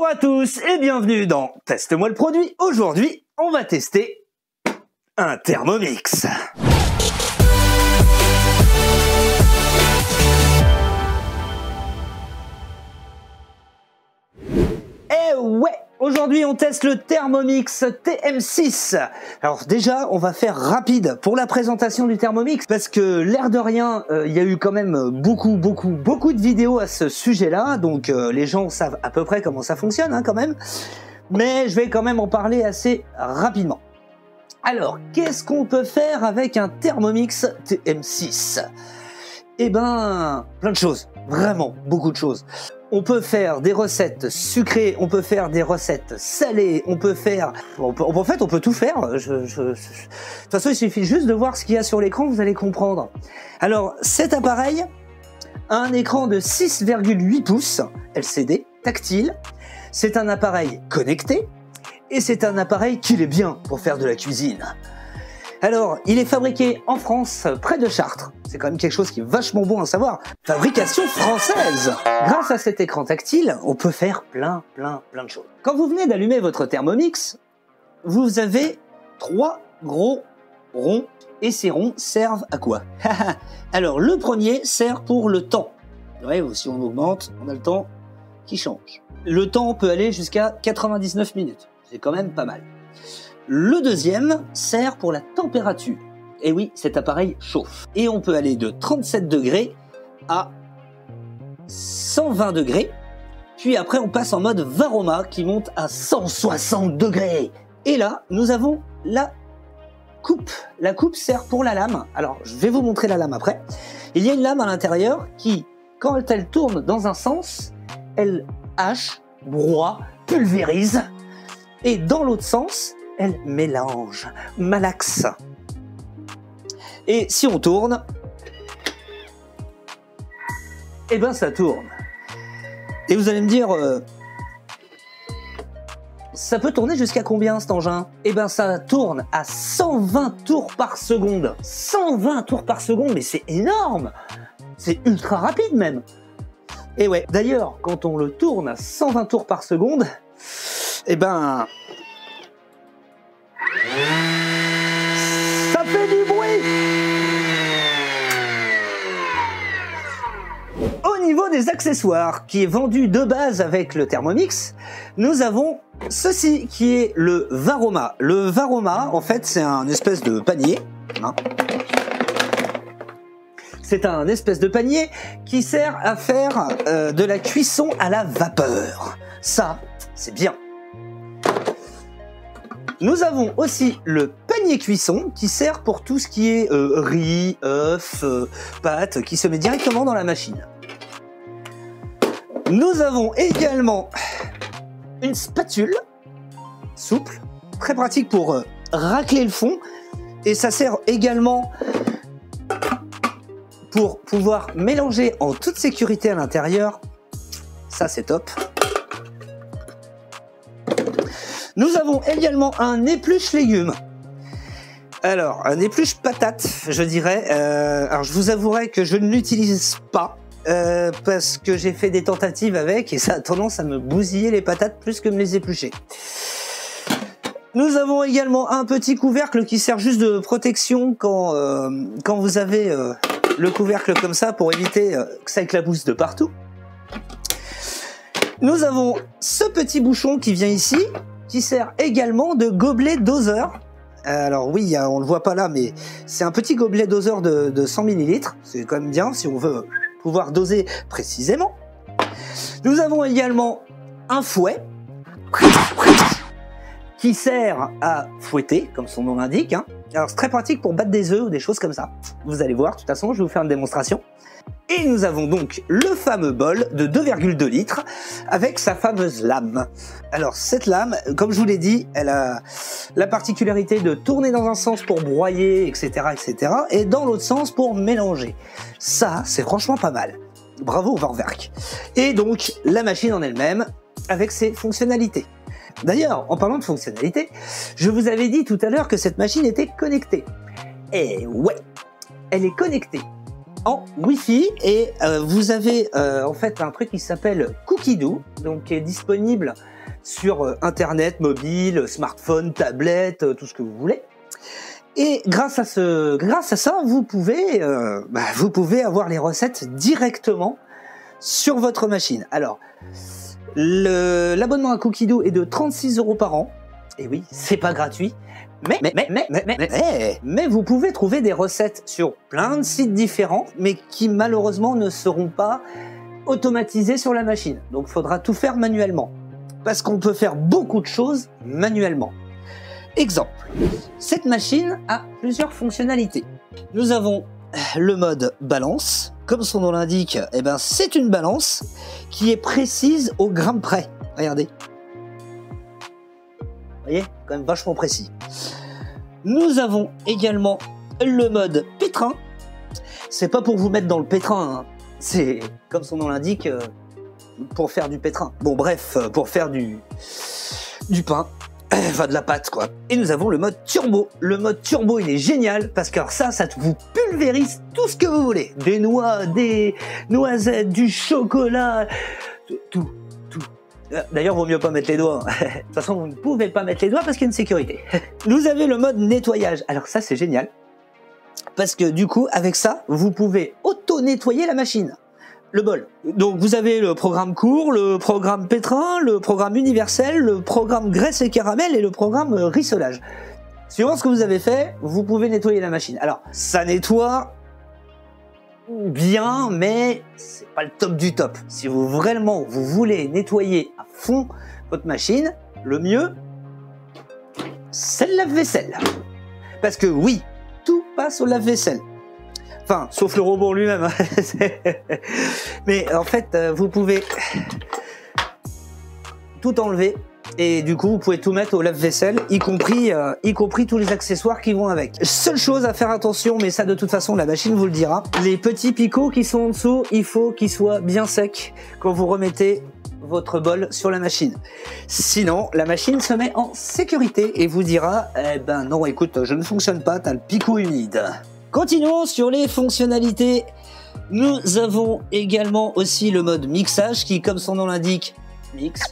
Bonjour à tous et bienvenue dans Teste-moi le produit. Aujourd'hui, on va tester un Thermomix. Eh ouais, aujourd'hui on teste le Thermomix TM6. Alors déjà, on va faire rapide pour la présentation du Thermomix parce que l'air de rien, il y a eu quand même beaucoup de vidéos à ce sujet-là, donc les gens savent à peu près comment ça fonctionne quand même, mais je vais quand même en parler assez rapidement. Alors, qu'est-ce qu'on peut faire avec un Thermomix TM6? Eh ben, plein de choses, vraiment beaucoup de choses. On peut faire des recettes sucrées, on peut faire des recettes salées, on peut faire... En fait, on peut tout faire. De toute façon, il suffit juste de voir ce qu'il y a sur l'écran, vous allez comprendre. Alors, cet appareil a un écran de 6,8 pouces LCD, tactile. C'est un appareil connecté et c'est un appareil qui est bien pour faire de la cuisine. Alors, il est fabriqué en France, près de Chartres. C'est quand même quelque chose qui est vachement bon à savoir. Fabrication française. Grâce à cet écran tactile, on peut faire plein de choses. Quand vous venez d'allumer votre Thermomix, vous avez 3 gros ronds. Et ces ronds servent à quoi? Alors, le premier sert pour le temps. Ouais, si on augmente, on a le temps qui change. Le temps peut aller jusqu'à 99 minutes. C'est quand même pas mal. Le deuxième sert pour la température. Et oui, cet appareil chauffe. Et on peut aller de 37 degrés à 120 degrés. Puis après, on passe en mode Varoma qui monte à 160 degrés. Et là, nous avons la coupe. La coupe sert pour la lame. Alors, je vais vous montrer la lame après. Il y a une lame à l'intérieur qui, quand elle tourne dans un sens, elle hache, broie, pulvérise. Et dans l'autre sens, elle mélange, malaxe. Et si on tourne, eh ben ça tourne. Et vous allez me dire, ça peut tourner jusqu'à combien cet engin? Eh ben ça tourne à 120 tours par seconde. 120 tours par seconde, mais c'est énorme. C'est ultra rapide même. Et ouais, d'ailleurs, quand on le tourne à 120 tours par seconde, eh ben... ça fait du bruit. Au niveau des accessoires qui est vendu de base avec le Thermomix, nous avons ceci qui est le Varoma. Le Varoma, en fait, c'est un espèce de panier. C'est un espèce de panier qui sert à faire de la cuisson à la vapeur. Ça, c'est bien. Nous avons aussi le panier cuisson qui sert pour tout ce qui est riz, œufs, pâtes, qui se met directement dans la machine. Nous avons également une spatule souple, très pratique pour racler le fond, et ça sert également pour pouvoir mélanger en toute sécurité à l'intérieur. Ça, c'est top. Nous avons également un épluche légumes. Alors, un épluche patate, je dirais. Alors, je vous avouerai que je ne l'utilise pas parce que j'ai fait des tentatives avec et ça a tendance à me bousiller les patates plus que me les éplucher. Nous avons également un petit couvercle qui sert juste de protection quand vous avez le couvercle comme ça pour éviter que ça éclabousse de partout. Nous avons ce petit bouchon qui vient ici, qui sert également de gobelet doseur. Alors oui, on le voit pas là, mais c'est un petit gobelet doseur de 100 ml. C'est quand même bien si on veut pouvoir doser précisément. Nous avons également un fouet qui sert à fouetter, comme son nom l'indique. Alors c'est très pratique pour battre des œufs ou des choses comme ça. Vous allez voir, de toute façon, je vais vous faire une démonstration. Et nous avons donc le fameux bol de 2,2 litres avec sa fameuse lame. Alors cette lame, comme je vous l'ai dit, elle a la particularité de tourner dans un sens pour broyer, etc. et dans l'autre sens pour mélanger. Ça, c'est franchement pas mal. Bravo au Vorwerk. Et donc la machine en elle-même avec ses fonctionnalités. D'ailleurs, en parlant de fonctionnalités, je vous avais dit tout à l'heure que cette machine était connectée. Et ouais, elle est connectée en Wi-Fi et vous avez en fait un truc qui s'appelle Cookidoo, donc qui est disponible sur internet, mobile, smartphone, tablette, tout ce que vous voulez. Et grâce à ça, vous pouvez avoir les recettes directement sur votre machine. Alors, l'abonnement à Cookidoo est de 36 € par an. Et oui, c'est pas gratuit. Mais vous pouvez trouver des recettes sur plein de sites différents, mais qui malheureusement ne seront pas automatisées sur la machine. Donc il faudra tout faire manuellement. Parce qu'on peut faire beaucoup de choses manuellement. Exemple, cette machine a plusieurs fonctionnalités. Nous avons le mode balance. Comme son nom l'indique, eh ben, c'est une balance qui est précise au gramme près. Regardez. Vous voyez, quand même vachement précis. Nous avons également le mode pétrin. C'est pas pour vous mettre dans le pétrin, hein. C'est, comme son nom l'indique, pour faire du pétrin. Bon bref, pour faire du pain, enfin de la pâte quoi. Et nous avons le mode turbo. Le mode turbo il est génial parce que alors ça vous pulvérise tout ce que vous voulez. Des noix, des noisettes, du chocolat, tout. D'ailleurs, vaut mieux pas mettre les doigts. De toute façon, vous ne pouvez pas mettre les doigts parce qu'il y a une sécurité. Vous avez le mode nettoyage. Alors ça, c'est génial. Parce que du coup, avec ça, vous pouvez auto-nettoyer la machine. Le bol. Donc vous avez le programme court, le programme pétrin, le programme universel, le programme graisse et caramel et le programme rissolage. Suivant ce que vous avez fait, vous pouvez nettoyer la machine. Alors, ça nettoie bien, mais c'est pas le top du top. Si vous voulez nettoyer à fond votre machine, le mieux, c'est le lave-vaisselle. Parce que oui, tout passe au lave-vaisselle. Enfin, sauf le robot lui-même. Mais en fait, vous pouvez tout enlever. Et du coup, vous pouvez tout mettre au lave-vaisselle, y compris tous les accessoires qui vont avec. Seule chose à faire attention, mais ça de toute façon, la machine vous le dira. Les petits picots qui sont en dessous, il faut qu'ils soient bien secs quand vous remettez votre bol sur la machine. Sinon, la machine se met en sécurité et vous dira, eh ben non, écoute, je ne fonctionne pas, t'as le picot humide. Continuons sur les fonctionnalités. Nous avons également aussi le mode mixage qui, comme son nom l'indique, mix.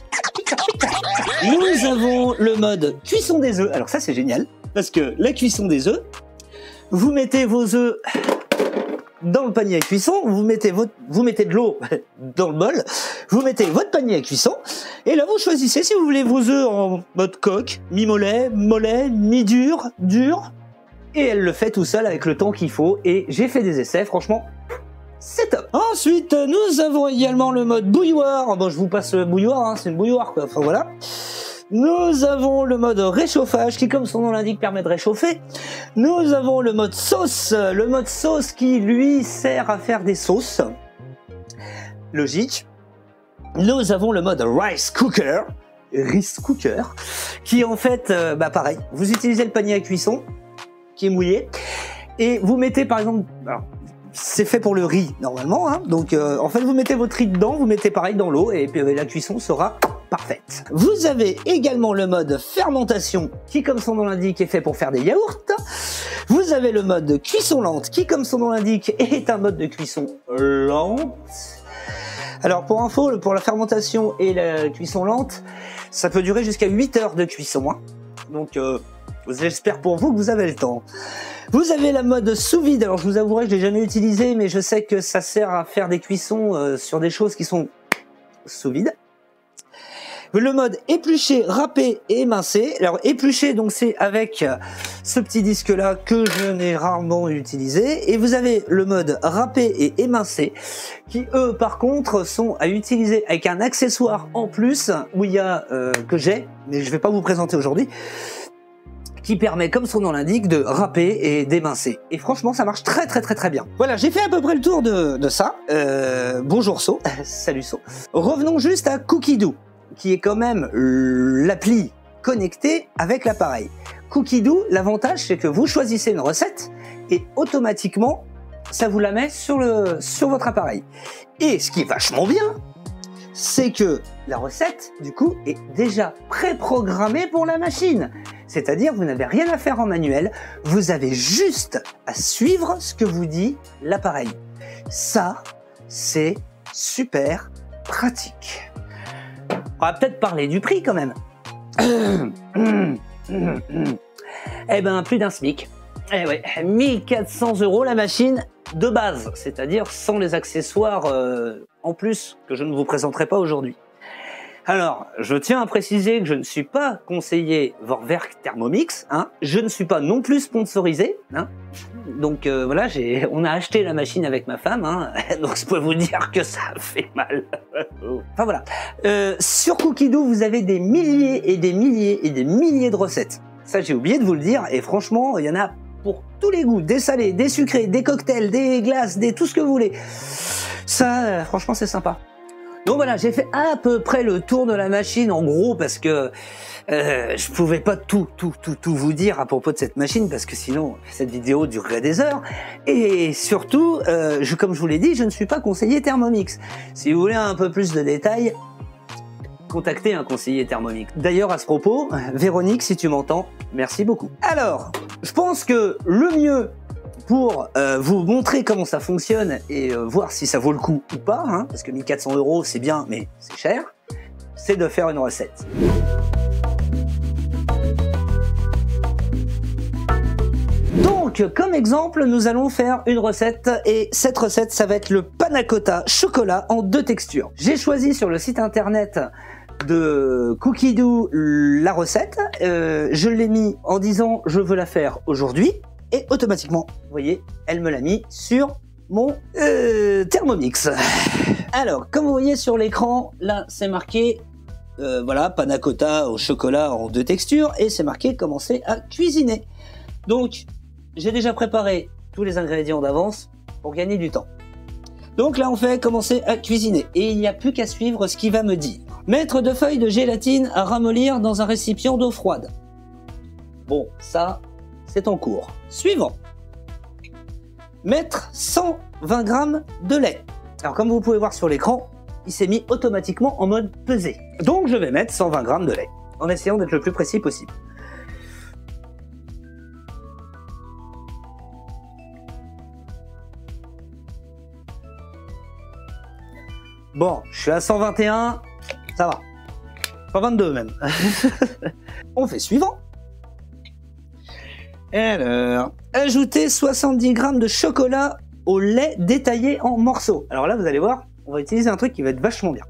Nous avons le mode cuisson des œufs. Alors ça c'est génial parce que la cuisson des œufs, vous mettez vos œufs dans le panier à cuisson, vous mettez de l'eau dans le bol, vous mettez votre panier à cuisson et là vous choisissez si vous voulez vos œufs en mode coque, mi-mollet, mollet, mi-dur, dur, et elle le fait tout seul avec le temps qu'il faut et j'ai fait des essais, franchement c'est top. Ensuite, nous avons également le mode bouilloire. Bon, je vous passe le bouilloire, hein, c'est une bouilloire quoi. Enfin voilà. Nous avons le mode réchauffage qui, comme son nom l'indique, permet de réchauffer. Nous avons le mode sauce qui lui sert à faire des sauces. Logique. Nous avons le mode rice cooker, qui en fait, pareil. Vous utilisez le panier à cuisson qui est mouillé et vous mettez par exemple. Alors, c'est fait pour le riz normalement, hein. Donc en fait vous mettez votre riz dedans, vous mettez pareil dans l'eau et puis la cuisson sera parfaite. Vous avez également le mode fermentation qui, comme son nom l'indique, est fait pour faire des yaourts. Vous avez le mode cuisson lente qui, comme son nom l'indique, est un mode de cuisson lente. Alors pour info, pour la fermentation et la cuisson lente, ça peut durer jusqu'à 8 heures de cuisson, hein. Donc j'espère pour vous que vous avez le temps. Vous avez la mode sous vide. Alors je vous avouerai que je l'ai jamais utilisé, mais je sais que ça sert à faire des cuissons sur des choses qui sont sous vide. Le mode épluché, râpé et émincé. Alors épluché, donc c'est avec ce petit disque là que je n'ai rarement utilisé. Et vous avez le mode râpé et émincé qui eux par contre sont à utiliser avec un accessoire en plus où il y a que j'ai, mais je vais pas vous présenter aujourd'hui, qui permet, comme son nom l'indique, de râper et d'émincer. Et franchement, ça marche très bien. Voilà, j'ai fait à peu près le tour de ça. Bonjour So, salut So. Revenons juste à Cookidoo, qui est quand même l'appli connectée avec l'appareil. Cookidoo, l'avantage, c'est que vous choisissez une recette et automatiquement, ça vous la met sur votre appareil. Et ce qui est vachement bien, c'est que la recette, du coup, est déjà préprogrammée pour la machine. C'est-à-dire, vous n'avez rien à faire en manuel, vous avez juste à suivre ce que vous dit l'appareil. Ça, c'est super pratique. On va peut-être parler du prix quand même. Eh ben, plus d'un SMIC. Eh ouais, 1400 € la machine de base, c'est-à-dire sans les accessoires en plus que je ne vous présenterai pas aujourd'hui. Alors, je tiens à préciser que je ne suis pas conseiller Vorwerk Thermomix, hein. Je ne suis pas non plus sponsorisé, hein. Donc voilà, on a acheté la machine avec ma femme, hein. Donc je peux vous dire que ça fait mal. Enfin voilà. Sur Cookidoo, vous avez des milliers et des milliers et des milliers de recettes. Ça, j'ai oublié de vous le dire, et franchement, il y en a pour tous les goûts, des salés, des sucrés, des cocktails, des glaces, tout ce que vous voulez. Ça, franchement, c'est sympa. Donc voilà, j'ai fait à peu près le tour de la machine, en gros, parce que je pouvais pas tout vous dire à propos de cette machine, parce que sinon, cette vidéo durerait des heures. Et surtout, comme je vous l'ai dit, je ne suis pas conseiller Thermomix. Si vous voulez un peu plus de détails, contactez un conseiller Thermomix. D'ailleurs, à ce propos, Véronique, si tu m'entends, merci beaucoup. Alors, je pense que le mieux pour vous montrer comment ça fonctionne et voir si ça vaut le coup ou pas, hein, parce que 1400 € c'est bien, mais c'est cher, c'est de faire une recette. Donc, comme exemple, nous allons faire une recette, et cette recette, ça va être le panna cotta chocolat en 2 textures. J'ai choisi sur le site internet de Cookidoo la recette, je l'ai mis en disant je veux la faire aujourd'hui, et automatiquement, vous voyez, elle me l'a mis sur mon Thermomix. Alors, comme vous voyez sur l'écran, là c'est marqué voilà, panna cotta au chocolat en 2 textures, et c'est marqué commencer à cuisiner. Donc, j'ai déjà préparé tous les ingrédients d'avance pour gagner du temps. Donc là, on fait commencer à cuisiner, et il n'y a plus qu'à suivre ce qu'il va me dire. Mettre 2 feuilles de gélatine à ramollir dans un récipient d'eau froide. Bon, ça, c'est en cours. Suivant. Mettre 120 g de lait. Alors, comme vous pouvez voir sur l'écran, il s'est mis automatiquement en mode pesé. Donc, je vais mettre 120 g de lait, en essayant d'être le plus précis possible. Bon, je suis à 121, ça va. 122 même. On fait suivant. Alors, ajouter 70 g de chocolat au lait détaillé en morceaux. Alors là, vous allez voir, on va utiliser un truc qui va être vachement bien.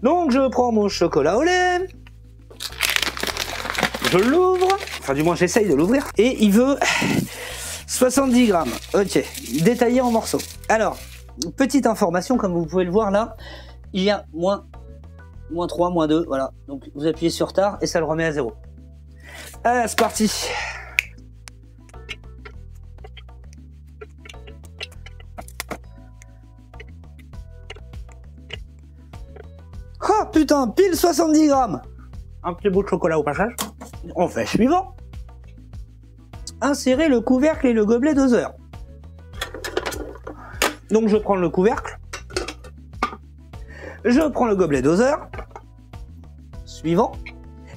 Donc, je prends mon chocolat au lait. Je l'ouvre. Enfin, du moins, j'essaye de l'ouvrir. Et il veut 70 g. Ok, détaillé en morceaux. Alors, petite information, comme vous pouvez le voir là, il y a moins 3, moins 2, voilà. Donc vous appuyez sur Start et ça le remet à 0. Allez, c'est parti. Oh putain, pile 70 g. Un petit bout de chocolat au passage. On fait suivant. Insérer le couvercle et le gobelet doseur. Donc je prends le couvercle, je prends le gobelet doseur, suivant,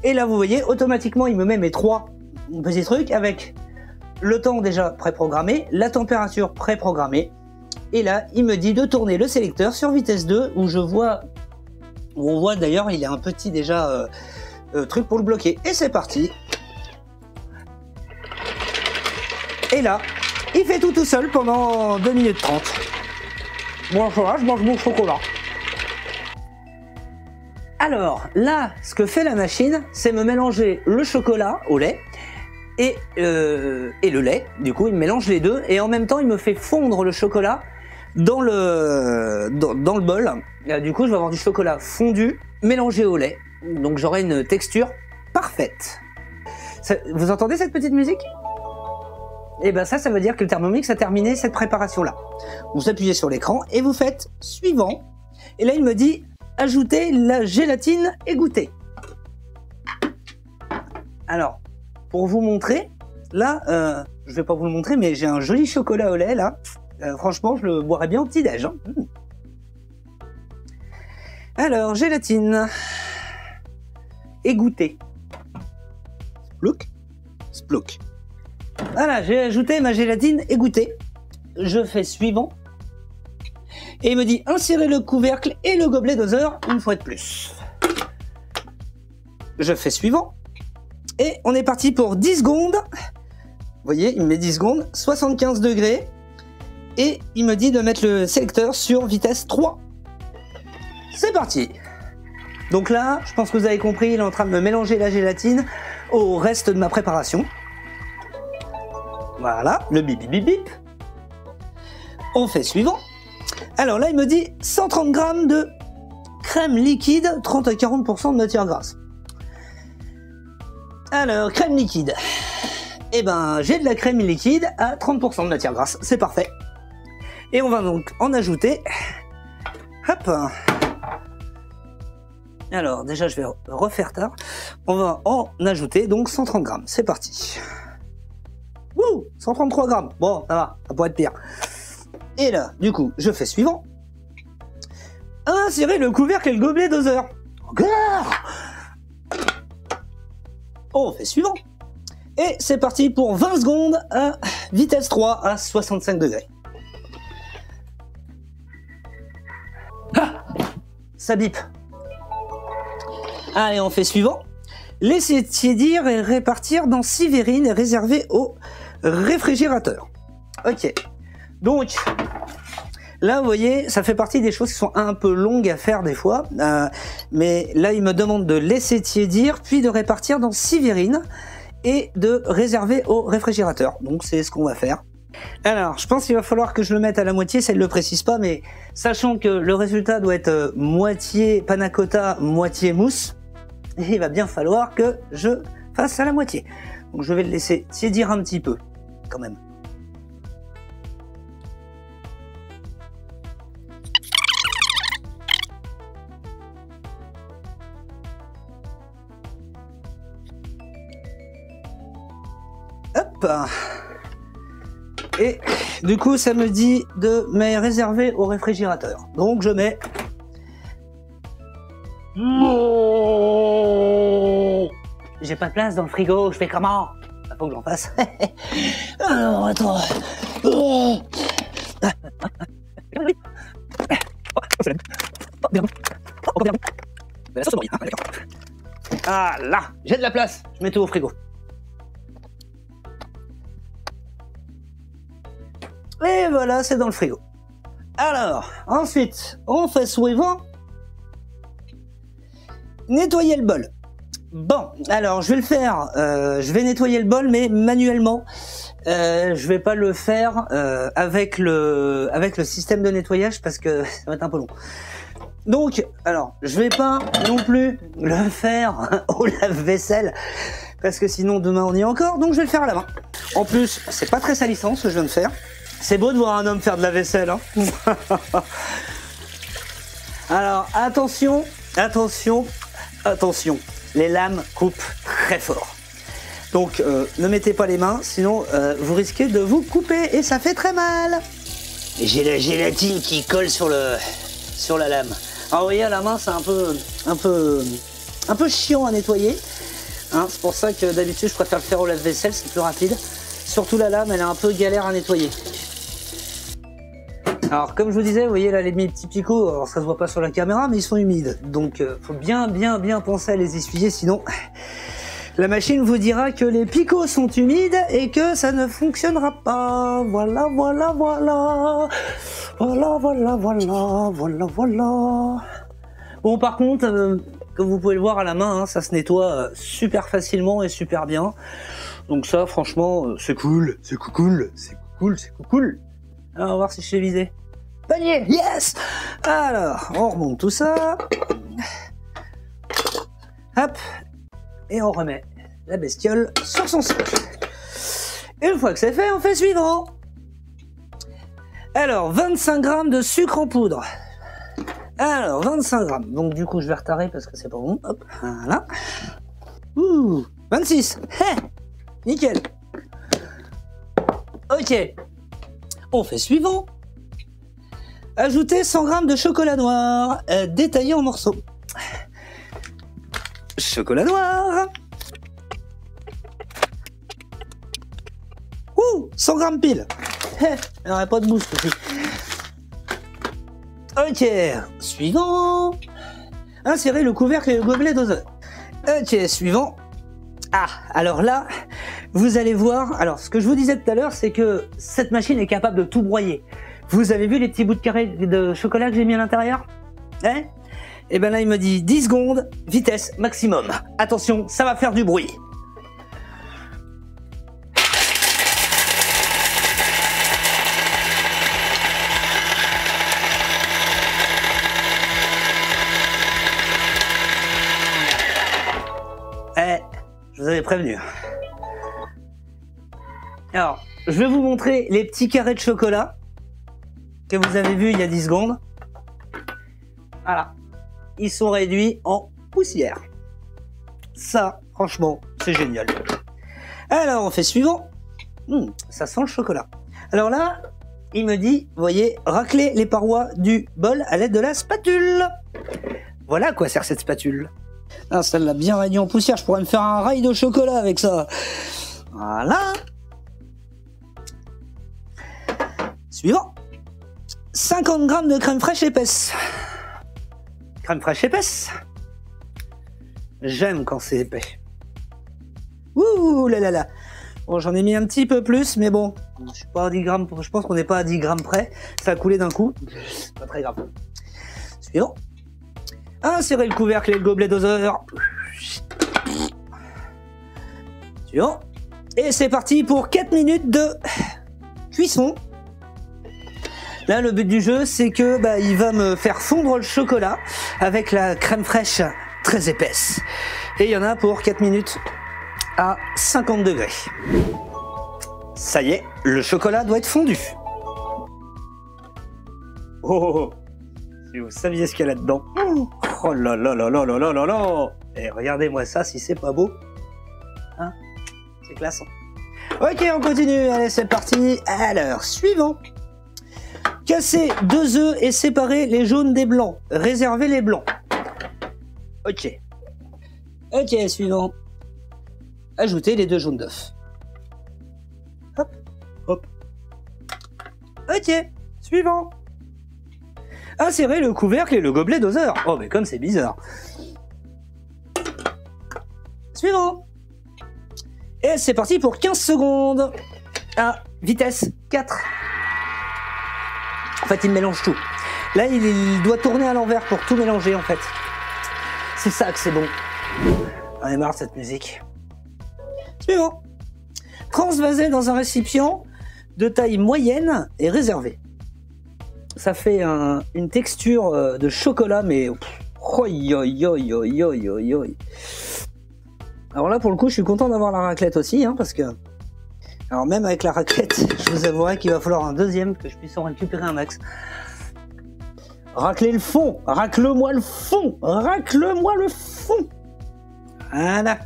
et là vous voyez, automatiquement il me met mes 3 petits trucs avec le temps déjà préprogrammé, la température préprogrammée, et là il me dit de tourner le sélecteur sur vitesse 2, où on voit d'ailleurs il y a un petit déjà truc pour le bloquer, et c'est parti. Et là, il fait tout seul pendant 2 minutes 30. Bon, voilà, je mange mon chocolat. Alors, là, ce que fait la machine, c'est me mélanger le chocolat au lait et le lait. Du coup, il mélange les deux et en même temps, il me fait fondre le chocolat dans le bol. Du coup, je vais avoir du chocolat fondu mélangé au lait. Donc, j'aurai une texture parfaite. Vous entendez cette petite musique ? Et bien ça veut dire que le Thermomix a terminé cette préparation-là. Vous appuyez sur l'écran et vous faites suivant. Et là, il me dit ajouter la gélatine égouttée. Alors, pour vous montrer, là, je vais pas vous le montrer, mais j'ai un joli chocolat au lait, là. Franchement, je le boirais bien au petit-déj. Hein. Alors, gélatine égouttée. Splouk, splouk. Voilà, j'ai ajouté ma gélatine égouttée. Je fais suivant. Et il me dit insérer le couvercle et le gobelet doseur une fois de plus. Je fais suivant. Et on est parti pour 10 secondes. Vous voyez, il me met 10 secondes, 75 degrés. Et il me dit de mettre le sélecteur sur vitesse 3. C'est parti. Donc là, je pense que vous avez compris, il est en train de me mélanger la gélatine au reste de ma préparation. Voilà, le bip bip bip bip. On fait suivant. Alors là, il me dit 130 grammes de crème liquide, 30 à 40% de matière grasse. Alors, crème liquide. Eh ben, j'ai de la crème liquide à 30% de matière grasse, c'est parfait. Et on va donc en ajouter. Hop. Alors, déjà, je vais refaire tard. On va en ajouter donc 130 grammes. C'est parti. Wouh, 133 grammes. Bon, ça va, ça pourrait être pire. Et là, du coup, je fais suivant. Insérer le couvercle et le gobelet doseur. Encore. On fait suivant. Et c'est parti pour 20 secondes à vitesse 3 à 65 degrés. Ah, ça bip. Allez, on fait suivant. Laissez tiédir et répartir dans 6 verrines réservées au réfrigérateur. Ok. Donc, là, vous voyez, ça fait partie des choses qui sont un peu longues à faire des fois. Mais là, il me demande de laisser tiédir, puis de répartir dans 6 verrines et de réserver au réfrigérateur. Donc, c'est ce qu'on va faire. Alors, je pense qu'il va falloir que je le mette à la moitié, ça ne le précise pas, mais sachant que le résultat doit être moitié panna cotta, moitié mousse, il va bien falloir que je fasse à la moitié. Donc je vais le laisser tiédir un petit peu, quand même. Hop. Et du coup, ça me dit de me réserver au réfrigérateur. Donc je mets... J'ai pas de place dans le frigo, je fais comment? Faut que j'en fasse. Alors, attends. Ah là, j'ai de la place. Je mets tout au frigo. Et voilà, c'est dans le frigo. Alors, ensuite, on fait suivant. Nettoyer le bol. Bon, alors je vais le faire. Je vais nettoyer le bol, mais manuellement. Je vais pas le faire avec le système de nettoyage parce que ça va être un peu long. Donc, alors, je vais pas non plus le faire au lave-vaisselle parce que sinon demain on y est encore. Donc je vais le faire à la main. En plus, c'est pas très salissant ce que je viens de faire. C'est beau de voir un homme faire de la vaisselle, hein. Alors, attention, attention, attention. Les lames coupent très fort. Donc, ne mettez pas les mains, sinon vous risquez de vous couper et ça fait très mal. Et j'ai la gélatine qui colle sur la lame. Alors, vous voyez, à la main, c'est un peu chiant à nettoyer. Hein, c'est pour ça que d'habitude, je préfère le faire au lave-vaisselle, c'est plus rapide. Surtout la lame, elle est un peu galère à nettoyer. Alors, comme je vous disais, vous voyez là les petits picots, alors ça se voit pas sur la caméra, mais ils sont humides. Donc, faut bien penser à les essuyer, sinon la machine vous dira que les picots sont humides et que ça ne fonctionnera pas. Voilà, voilà, voilà. Voilà, voilà, voilà, voilà, voilà. Bon, par contre, comme vous pouvez le voir à la main, hein, ça se nettoie super facilement et super bien. Donc ça, franchement, c'est cool, c'est cool, c'est cool, c'est cool. Alors, on va voir si je sais viser. Panier, yes. Alors, on remonte tout ça. Hop. Et on remet la bestiole sur son socle. Une fois que c'est fait, on fait suivant. Alors, 25 grammes de sucre en poudre. Alors, 25 grammes. Donc, du coup, je vais retarder parce que c'est pas bon. Hop, voilà. Ouh, 26. Nickel. Ok. On fait suivant. Ajouter 100 grammes de chocolat noir, détaillé en morceaux. Chocolat noir. Ouh, 100 grammes pile. Il n'y aurait pas de mousse aussi. Ok, suivant. Insérez le couvercle et le gobelet doseur. Ok, suivant. Ah, alors là, vous allez voir. Alors, ce que je vous disais tout à l'heure, c'est que cette machine est capable de tout broyer. Vous avez vu les petits bouts de carré de chocolat que j'ai mis à l'intérieur? Hein? Et ben là, il me dit 10 secondes, vitesse maximum. Attention, ça va faire du bruit. Je vous avais prévenu. Alors, je vais vous montrer les petits carrés de chocolat que vous avez vus il y a 10 secondes. Voilà. Ils sont réduits en poussière. Ça, franchement, c'est génial. Alors, on fait suivant. Ça sent le chocolat. Alors là, il me dit, vous voyez, racler les parois du bol à l'aide de la spatule. Voilà à quoi sert cette spatule. Ah, celle-là, bien réduite en poussière, je pourrais me faire un rail de chocolat avec ça. Voilà. Suivant. 50 grammes de crème fraîche épaisse. Crème fraîche épaisse. J'aime quand c'est épais. Ouh là là là. Bon, j'en ai mis un petit peu plus, mais bon, je suis pas à 10 grammes. Je pense qu'on n'est pas à 10 grammes près. Ça a coulé d'un coup. Pas très grave. Suivant. Insérez le couvercle et le gobelet doseur. Suivant. Et c'est parti pour 4 minutes de cuisson. Là, le but du jeu, c'est que il va me faire fondre le chocolat avec la crème fraîche très épaisse. Et il y en a pour 4 minutes à 50 degrés. Ça y est, le chocolat doit être fondu. Oh, si vous saviez ce qu'il y a là-dedans. Oh là là là là là là là là. Et regardez-moi ça, si c'est pas beau. Hein? C'est classe. Ok, on continue. Allez, c'est parti. Alors, suivant. Casser 2 œufs et séparer les jaunes des blancs. Réserver les blancs. Ok. Ok, suivant. Ajouter les 2 jaunes d'œufs. Hop, hop. Ok, suivant. Insérer le couvercle et le gobelet doseur. Oh, mais comme c'est bizarre. Suivant. Et c'est parti pour 15 secondes. À vitesse 4. En fait, il mélange tout. Là, il doit tourner à l'envers pour tout mélanger, en fait. C'est ça que c'est bon. J'en ai marre de cette musique. Suivant. Transvaser dans un récipient de taille moyenne et réservé. Ça fait une texture de chocolat, mais... Alors là, pour le coup, je suis content d'avoir la raclette aussi, hein, parce que... Alors même avec la raclette, je vous avouerai qu'il va falloir un deuxième, que je puisse en récupérer un max. Racler le fond. Racle-moi le fond. Racle-moi le fond. Voilà.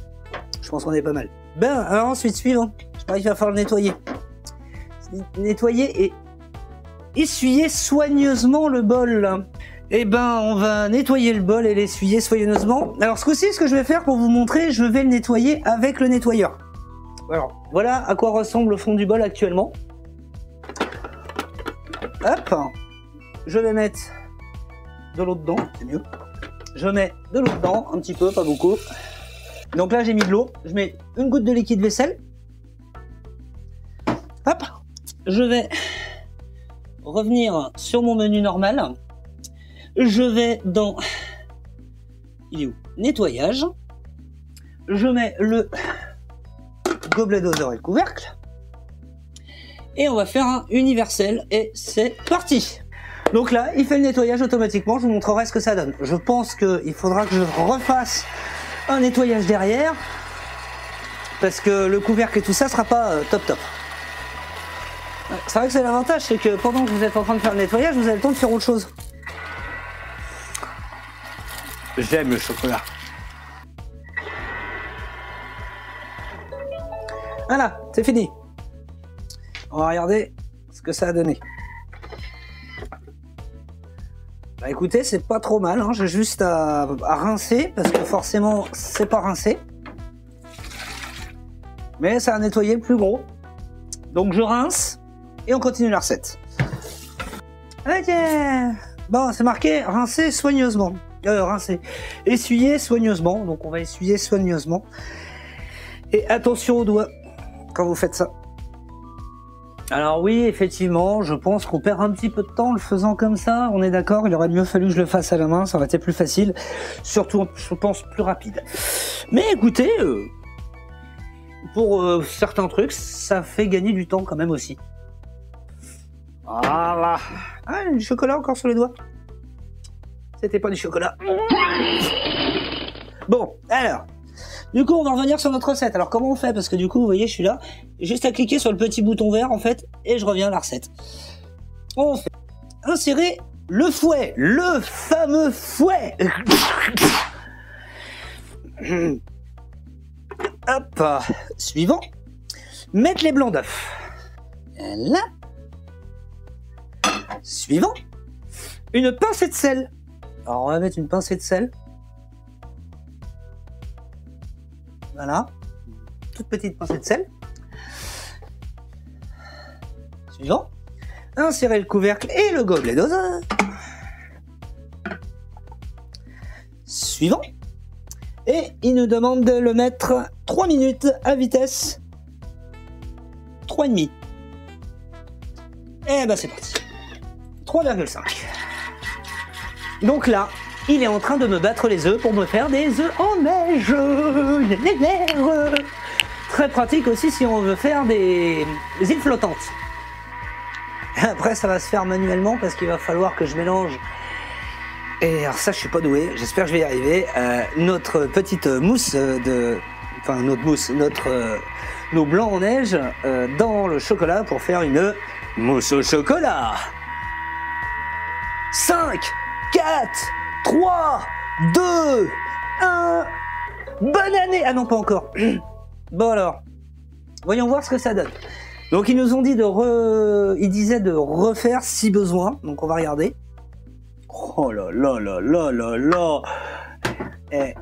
Je pense qu'on est pas mal. Ben, alors ensuite, suivant. Je crois qu'il va falloir le nettoyer. Nettoyer et essuyer soigneusement le bol. Eh ben, on va nettoyer le bol et l'essuyer soigneusement. Alors, ce coup-ci, ce que je vais faire pour vous montrer, je vais le nettoyer avec le nettoyeur. Alors, voilà à quoi ressemble le fond du bol actuellement. Hop. Je vais mettre de l'eau dedans, c'est mieux. Je mets de l'eau dedans, un petit peu, pas beaucoup. Donc là, j'ai mis de l'eau. Je mets une goutte de liquide vaisselle. Hop. Je vais revenir sur mon menu normal. Je vais dans... Il est où? Nettoyage. Je mets le gobelet doseur et le couvercle. Et on va faire un universel. Et c'est parti. Donc là, il fait le nettoyage automatiquement. Je vous montrerai ce que ça donne. Je pense qu'il faudra que je refasse un nettoyage derrière. Parce que le couvercle et tout ça sera pas top top. C'est vrai que c'est l'avantage, c'est que pendant que vous êtes en train de faire le nettoyage, vous avez le temps de faire autre chose. J'aime le chocolat. Voilà, c'est fini. On va regarder ce que ça a donné. Bah écoutez, c'est pas trop mal, hein. J'ai juste à rincer, parce que forcément, c'est pas rincé. Mais ça a nettoyé le plus gros. Donc je rince, et on continue la recette. Ok. Bon, c'est marqué rincer soigneusement. Rincer. Essuyer soigneusement. Donc on va essuyer soigneusement. Et attention aux doigts quand vous faites ça. Alors oui, effectivement, je pense qu'on perd un petit peu de temps en le faisant comme ça. On est d'accord, il aurait mieux fallu que je le fasse à la main, ça aurait été plus facile. Surtout, je pense, plus rapide. Mais écoutez, pour certains trucs, ça fait gagner du temps quand même aussi. Voilà. Ah, du chocolat encore sur les doigts. C'était pas du chocolat. Bon, alors... Du coup, on va revenir sur notre recette. Alors, comment on fait? Parce que du coup, vous voyez, je suis là. Juste à cliquer sur le petit bouton vert, en fait, et je reviens à la recette. On fait insérer le fouet, le fameux fouet. Hop, suivant. Mettre les blancs d'œufs. Là. Suivant. Une pincée de sel. Alors, on va mettre une pincée de sel. Voilà, toute petite pincée de sel. Suivant, insérer le couvercle et le gobelet doseur. Suivant, et il nous demande de le mettre 3 minutes à vitesse 3,5. Et ben c'est parti. 3,5. Donc là, il est en train de me battre les œufs pour me faire des œufs en neige. Très pratique aussi si on veut faire des îles flottantes. Après, ça va se faire manuellement parce qu'il va falloir que je mélange. Et alors ça, je suis pas doué. J'espère que je vais y arriver. Notre petite mousse enfin notre mousse, nos blancs en neige dans le chocolat pour faire une mousse au chocolat. 5, 4. 3, 2, 1, bonne année! Ah non, pas encore. Bon alors, voyons voir ce que ça donne. Donc ils nous ont dit ils disaient de refaire si besoin, donc on va regarder. Oh là là là là là là! Eh,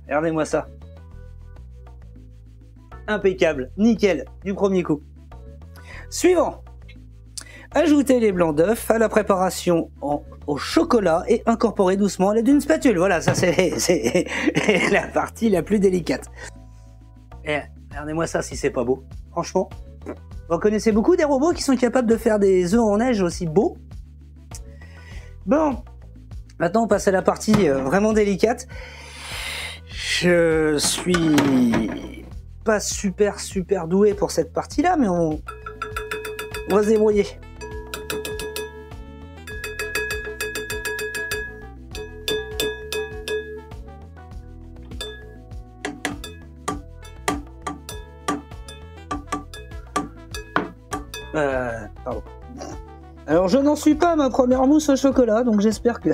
regardez-moi ça. Impeccable, nickel, du premier coup. Suivant. Ajoutez les blancs d'œufs à la préparation au chocolat et incorporer doucement à l'aide d'une spatule. Voilà, ça c'est la partie la plus délicate. Et regardez-moi ça si c'est pas beau. Franchement, vous connaissez beaucoup des robots qui sont capables de faire des œufs en neige aussi beaux. Bon, maintenant on passe à la partie vraiment délicate. Je suis pas super doué pour cette partie-là, mais on va se débrouiller. Pardon. Alors je n'en suis pas à ma première mousse au chocolat, donc j'espère que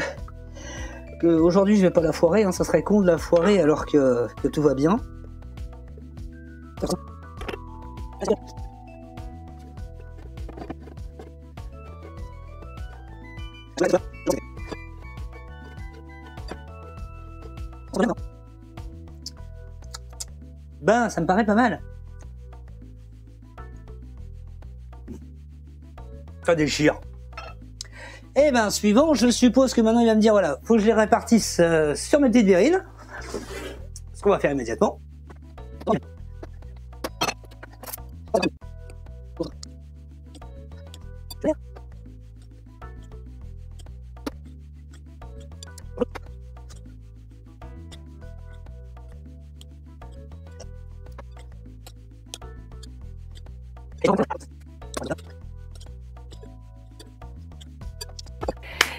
aujourd'hui je vais pas la foirer, hein. Ça serait con de la foirer alors que tout va bien. Ben, ça me paraît pas mal. Ça déchire. Et ben, suivant, je suppose que maintenant il va me dire, voilà, faut que je les répartisse sur mes petites verrines. Ce qu'on va faire immédiatement.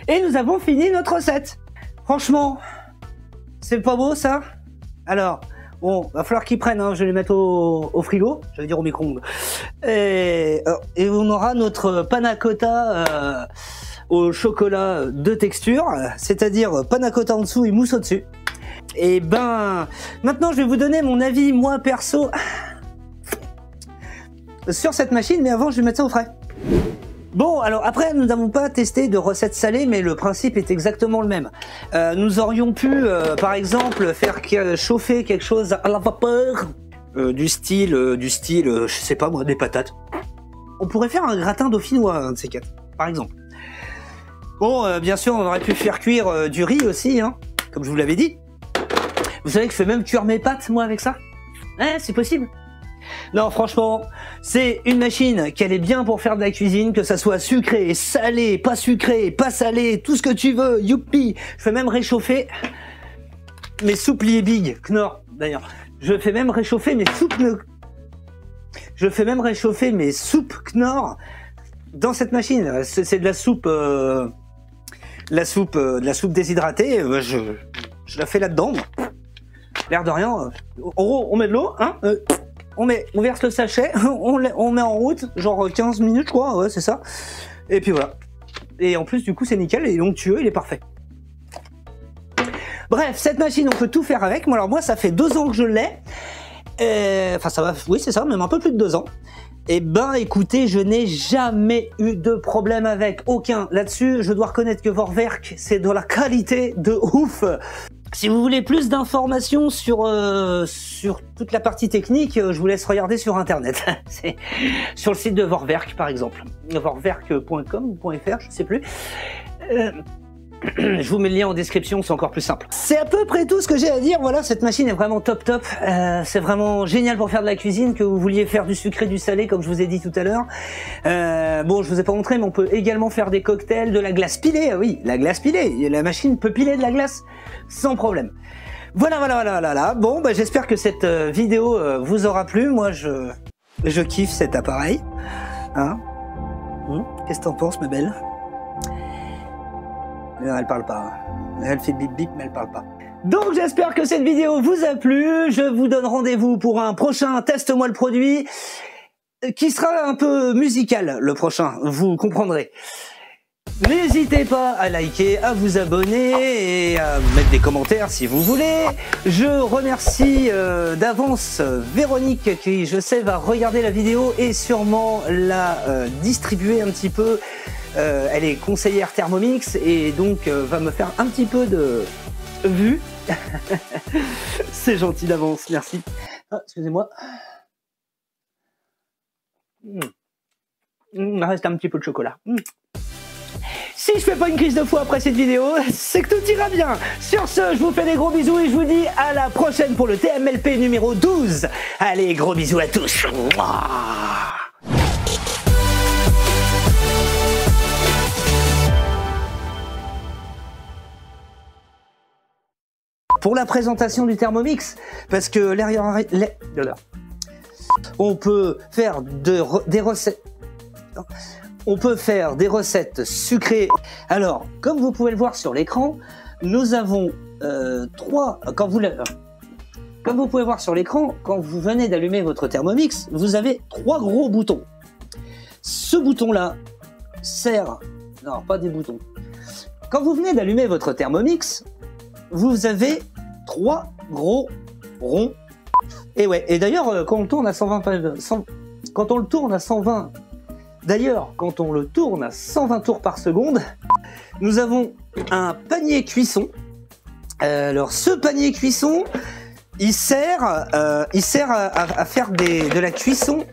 Et nous avons fini notre recette. Franchement, c'est pas beau ça? Alors, bon, va falloir qu'ils prennent, hein. Je vais les mettre au frigo, je vais dire au micro-ondes. Et on aura notre panna cotta au chocolat de texture, c'est-à-dire panna cotta en dessous et mousse au-dessus. Et ben, maintenant je vais vous donner mon avis, moi perso, sur cette machine, mais avant je vais mettre ça au frais. Bon, alors après, nous n'avons pas testé de recette salée, mais le principe est exactement le même. Nous aurions pu, par exemple, faire chauffer quelque chose à la vapeur, du style, je sais pas moi, des patates. On pourrait faire un gratin dauphinois, un de ces quatre, par exemple. Bon, bien sûr, on aurait pu faire cuire du riz aussi, hein, comme je vous l'avais dit. Vous savez que je fais même cuire mes pâtes, moi, avec ça. Ouais, c'est possible. Non, franchement, c'est une machine qui est bien pour faire de la cuisine, que ça soit sucré, salé, pas salé, tout ce que tu veux, youpi. Je fais même réchauffer mes soupes Liebig, Knorr, d'ailleurs. Je fais même réchauffer mes soupes... Knorr dans cette machine. C'est de la soupe... de la soupe déshydratée, je la fais là-dedans. L'air de rien, en gros, on met de l'eau, hein, on verse le sachet, on met en route, genre 15 minutes, je crois, ouais, c'est ça. Et puis voilà. Et en plus, du coup, c'est nickel, et l'onctueux, il est parfait. Bref, cette machine, on peut tout faire avec. Alors moi, ça fait 2 ans que je l'ai. Enfin, ça va, oui, c'est ça, même un peu plus de 2 ans. Eh ben, écoutez, je n'ai jamais eu de problème avec, aucun. Là-dessus, je dois reconnaître que Vorwerk, c'est de la qualité de ouf. Si vous voulez plus d'informations sur toute la partie technique, je vous laisse regarder sur internet. C'est sur le site de Vorwerk par exemple. Vorwerk.com ou .fr, je sais plus. Je vous mets le lien en description, c'est encore plus simple. C'est à peu près tout ce que j'ai à dire. Voilà, cette machine est vraiment top. C'est vraiment génial pour faire de la cuisine, que vous vouliez faire du sucré, du salé, comme je vous ai dit tout à l'heure. Bon, je vous ai pas montré, mais on peut également faire des cocktails, de la glace pilée. Ah oui, la glace pilée. La machine peut piler de la glace sans problème. Voilà. Bon, bah, j'espère que cette vidéo vous aura plu. Moi, je kiffe cet appareil. Hein? Qu'est-ce que t'en penses, ma belle? Elle parle pas. Elle fait bip bip, mais elle parle pas. Donc j'espère que cette vidéo vous a plu. Je vous donne rendez-vous pour un prochain Teste-moi le produit, qui sera un peu musical, le prochain, vous comprendrez. N'hésitez pas à liker, à vous abonner et à mettre des commentaires si vous voulez. Je remercie d'avance Véronique qui, je sais, va regarder la vidéo et sûrement la distribuer un petit peu. Elle est conseillère Thermomix et donc va me faire un petit peu de vues. C'est gentil d'avance, merci. Ah, excusez-moi. Il reste un petit peu de chocolat. Si je fais pas une crise de foie après cette vidéo, c'est que tout ira bien. Sur ce, je vous fais des gros bisous et je vous dis à la prochaine pour le TMLP numéro 12. Allez, gros bisous à tous. Pour la présentation du Thermomix, parce que on peut faire des recettes. On peut faire des recettes sucrées. Alors, comme vous pouvez le voir sur l'écran, nous avons comme vous pouvez voir sur l'écran, quand vous venez d'allumer votre Thermomix, vous avez 3 gros boutons. Ce bouton-là sert... Non, pas des boutons. Quand vous venez d'allumer votre Thermomix, vous avez 3 gros ronds. Et ouais, et d'ailleurs, quand on le tourne à 120 tours par seconde, nous avons un panier cuisson. Alors ce panier cuisson, il sert à faire de la cuisson.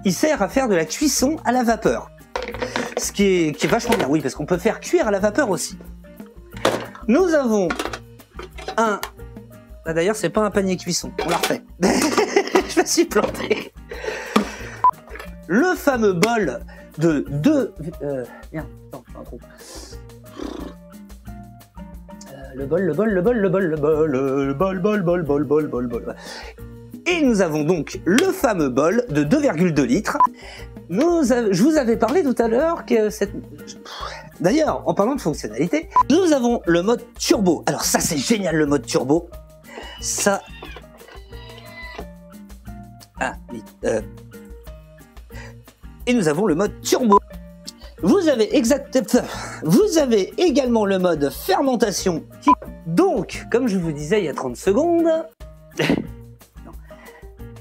Il sert à faire de la cuisson à la vapeur. Ce qui est vachement bien, oui, parce qu'on peut faire cuire à la vapeur aussi. Nous avons un... Ah, d'ailleurs, c'est pas un panier cuisson, on l'a refait. Je me suis planté. Le fameux bol de 2... merde, attends, je fais un trou. Le bol. Et nous avons donc le fameux bol de 2,2 litres. Je vous avais parlé tout à l'heure que cette... D'ailleurs, en parlant de fonctionnalité, nous avons le mode turbo. Alors ça, c'est génial, le mode turbo. Ça... Ah, oui. Et nous avons le mode turbo. Vous avez également le mode fermentation. Donc, comme je vous disais il y a 30 secondes...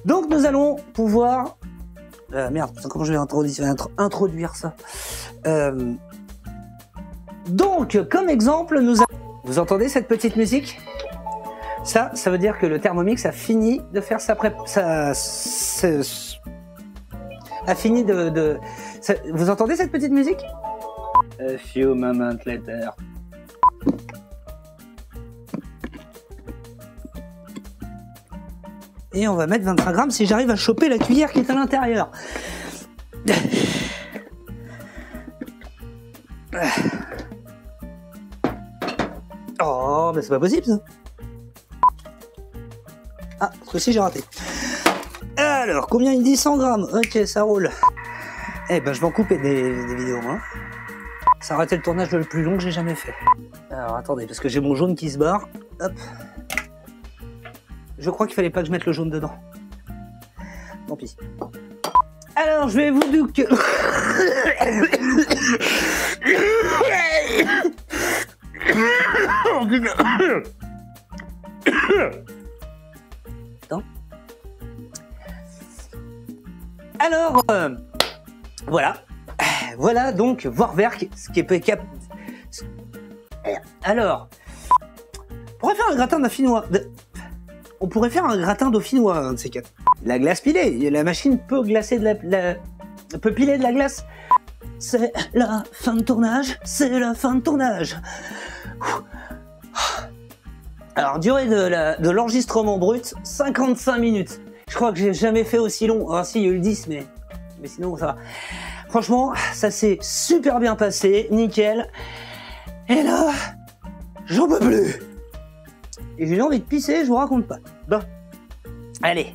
Donc nous allons pouvoir... merde, comment je vais introduire ça Donc, comme exemple, vous entendez cette petite musique? Ça veut dire que le Thermomix a fini de faire vous entendez cette petite musique? A few moments later. Et on va mettre 25 grammes si j'arrive à choper la cuillère qui est à l'intérieur. Oh, mais c'est pas possible ça. Ah, ce coup-ci j'ai raté. Alors, combien il dit 100 grammes? Ok, ça roule. Eh ben, je vais en couper des vidéos, moi. Ça aurait été le tournage le plus long que j'ai jamais fait. Alors, attendez, parce que j'ai mon jaune qui se barre. Hop. Je crois qu'il fallait pas que je mette le jaune dedans. Tant pis. Alors, je vais vous dire que... Attends. Alors, voilà. Voilà donc Vorwerk, ce qui est cap. Alors, on pourrait faire un gratin dauphinois. On pourrait faire un gratin dauphinois, un de ces quatre. La glace pilée, la machine peut glacer peut piler de la glace. C'est la fin de tournage, c'est la fin de tournage. Alors, durée de l'enregistrement brut, 55 minutes. Je crois que j'ai jamais fait aussi long. Ah si, il y a eu le 10, mais sinon ça va. Franchement, ça s'est super bien passé, nickel. Et là, j'en peux plus. Et j'ai envie de pisser, je vous raconte pas. Bon, allez,